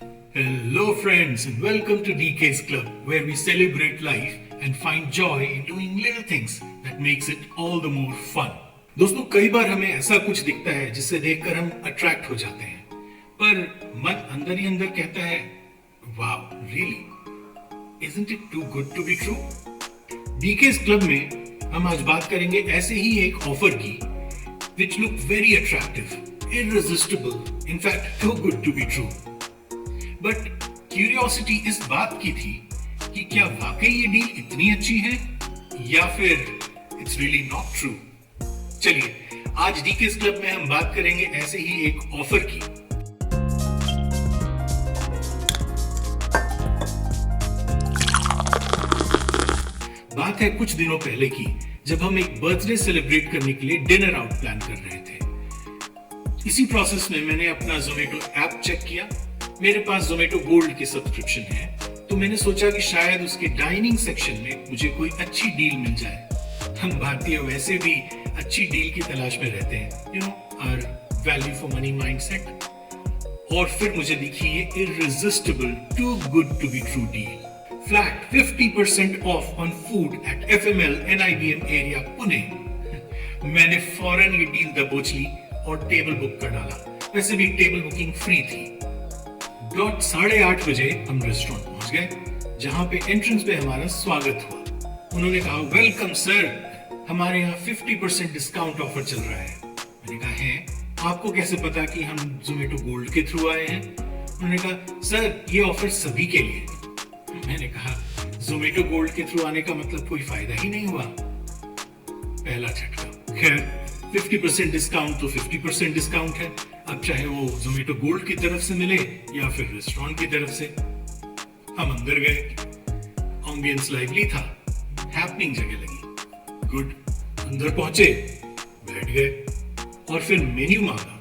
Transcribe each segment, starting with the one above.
Hello, friends, and welcome to DK's Club, where we celebrate life and find joy in doing little things that makes it all the more fun. दोस्तों, कई बार हमें ऐसा कुछ दिखता है जिसे देखकर हम अट्रैक्ट हो जाते हैं, पर मन अंदर ही अंदर कहता है, वाव, really, isn't it too good to be true? DK's Club में हम आज बात करेंगे ऐसे ही एक ऑफर की, which look very attractive, irresistible, in fact, too good to be true. But curiosity इस बात की थी कि क्या वाकई ये डील इतनी अच्छी है या फिर इट्स रियली नॉट ट्रू। चलिए, आज डीकेस क्लब में हम बात करेंगे ऐसे ही एक ऑफर की। बात है कुछ दिनों पहले की, जब हम एक बर्थडे सेलिब्रेट करने के लिए डिनर आउट प्लान कर रहे थे। इसी प्रोसेस में मैंने अपना जोमेटो ऐप चेक किया। मेरे पास जोमेटो गोल्ड की सब्सक्रिप्शन है, तो मैंने सोचा कि शायद उसके डाइनिंग सेक्शन में मुझे कोई अच्छी डील मिल जाए। हम भारतीय वैसे भी अच्छी डील की तलाश में रहते हैं, you know, our value for money mindset. और फिर मुझे दिखी ये irresistible, too good to be true deal. Flat 50% off on food at FML NIBM area Pune. मैंने फौरन ये डील दबोच ली और टेबल बुक कर डाला। वैसे भी टेबल बुकिंग फ्री थी। 8:30 बजे हम रेस्टोरेंट पहुंच गए, जहां पे एंट्रेंस पे हमारा स्वागत हुआ। उन्होंने कहा, वेलकम सर, हमारे यहाँ 50% डिस्काउंट ऑफर चल रहा है। मैंने कहा, है, आपको कैसे पता कि हम जोमेटो गोल्ड के थ्रू आए हैं? उन्होंने कहा, सर, ये ऑफर सभी के लिए। मैंने कहा, जोमेटो गोल्ड के थ्रू आने का मतलब कोई फायदा ही नहीं हुआ। पहला झटका। खैर, 50% डिस्काउंट तो 50% डिस्काउंट है, अब चाहे वो जोमेटो गोल्ड की तरफ से मिले या फिर रेस्टोरेंट की तरफ से। हम अंदर गए, एम्बियंस लाइवली था, हैपनिंग जगह लगी। गुड। अंदर पहुंचे, बैठ गए और फिर मेन्यू मांगा,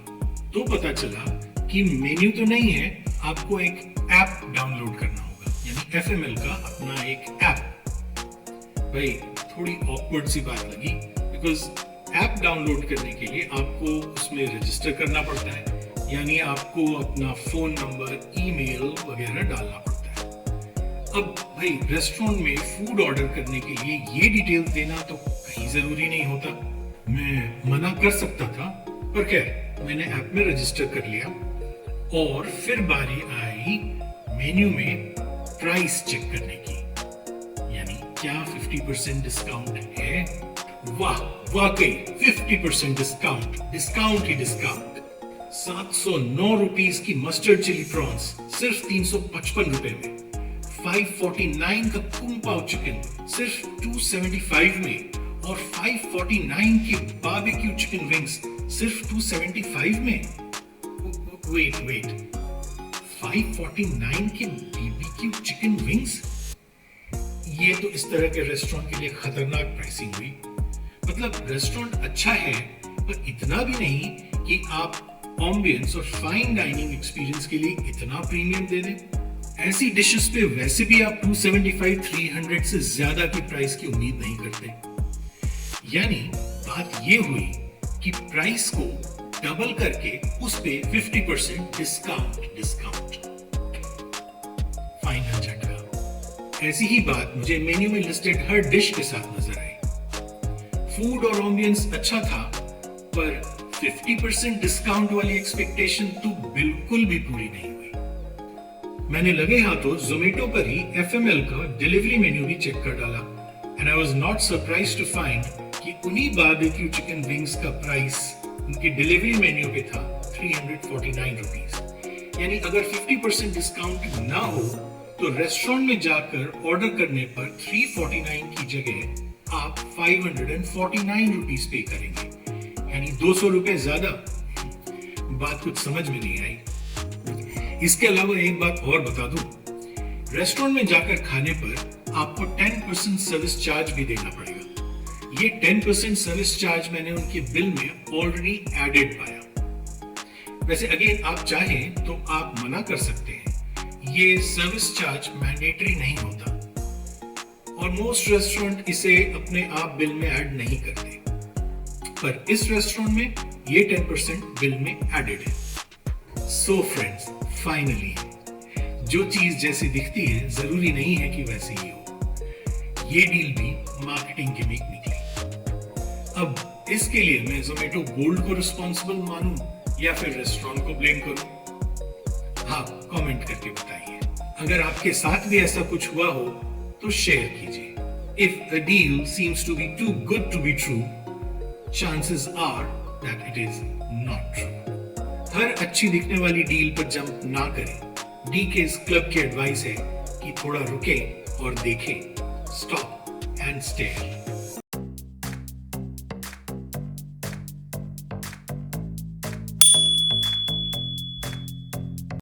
तो पता चला कि मेन्यू तो नहीं है, आपको एक ऐप डाउनलोड करना होगा, यानी FML का अपना एक ऐप। भाई, थोड़ी ऑकवर्ड सी बात लगी, बिकॉज ऐप डाउनलोड करने के लिए आपको उसमें रजिस्टर करना पड़ता है, यानी आपको अपना फोन नंबर, ईमेल वगैरह डालना पड़ता है। अब भाई, रेस्टोरेंट में फूड ऑर्डर करने के लिए ये डिटेल देना तो कहीं जरूरी नहीं होता। मैं मना कर सकता था, पर खैर, मैंने ऐप में रजिस्टर कर लिया और फिर बारी आई मेन्यू में प्राइस चेक करने की, यानी क्या 50% डिस्काउंट है। वाह, वाकई 50% डिस्काउंट, डिस्काउंट ही डिस्काउंट। 709 रुपीस की मस्टर्ड चिली प्रॉन्स सिर्फ 355 रुपए में। 549 का कुंग पाव चिकन सिर्फ 275 में, और 549 की बारबेक्यू चिकन विंग्स सिर्फ 275 में। वेट, 549 के BBQ चिकन विंग्स? ये तो इस तरह के रेस्टोरेंट के लिए खतरनाक प्राइसिंग हुई। मतलब रेस्टोरेंट अच्छा है, पर इतना भी नहीं कि आप एम्बियंस और फाइन डाइनिंग एक्सपीरियंस के लिए इतना प्रीमियम दे दें। ऐसी डिशेस पे वैसे भी आप 275-300 से ज्यादा की प्राइस की उम्मीद नहीं करते। यानी बात ये हुई कि प्राइस को डबल करके उस पे 50% डिस्काउंट। फाइनल झटका। ऐसी ही बात मुझे मेन्यू में लिस्टेड हर डिश के साथ नजर आई। फूड और एम्बियंस अच्छा था, पर 50% डिस्काउंट वाली एक्सपेक्टेशन तो बिल्कुल भी पूरी नहीं हुई। मैंने लगे हाथों जोमेटो पर ही FML का डिलीवरी मेन्यू भी चेक कर डाला, and I was not surprised to find कि उन्हीं बारबेक्यू चिकन विंग्स का प्राइस उनके डिलीवरी मेन्यू पे था 349 रुपीस। यानी अगर 50% डिस्काउंट ना हो तो रेस्टोरेंट में जाकर ऑर्डर करने पर 349 की जगह आप 549 रुपीस पे करेंगे, यानी 200 रुपए ज्यादा। बात कुछ समझ में नहीं आई। इसके अलावा एक बात और बता दूं, रेस्टोरेंट में जाकर खाने पर आपको 10% सर्विस चार्ज भी देना पड़ेगा। ये 10% सर्विस चार्ज मैंने उनके बिल में ऑलरेडी एडेड पाया। वैसे अगेन, आप चाहें तो आप मना कर सकते हैं, ये सर्विस चार्ज मैंडेटरी नहीं होता, और मोस्ट रेस्टोरेंट इसे अपने आप बिल में ऐड नहीं करते, पर इस रेस्टोरेंट में ये 10% बिल में एडेड है। सो फ्रेंड्स, फाइनली जो चीज जैसी दिखती है जरूरी नहीं है कि वैसी ही हो। ये डील भी मार्केटिंग गिमिक निकली। अब इसके लिए मैं जोमेटो गोल्ड को रिस्पॉन्सिबल मानूं या फिर रेस्टोरेंट को ब्लेम करूं? हाँ, कमेंट करके बताइए। अगर आपके साथ भी ऐसा कुछ हुआ हो तो शेयर कीजिए। If a deal seems to be too good to be true, chances are that it is not true. हर अच्छी दिखने वाली डील पर जंप ना करें। डी के इस क्लब की एडवाइस है कि थोड़ा रुके और देखें। Stop and stair.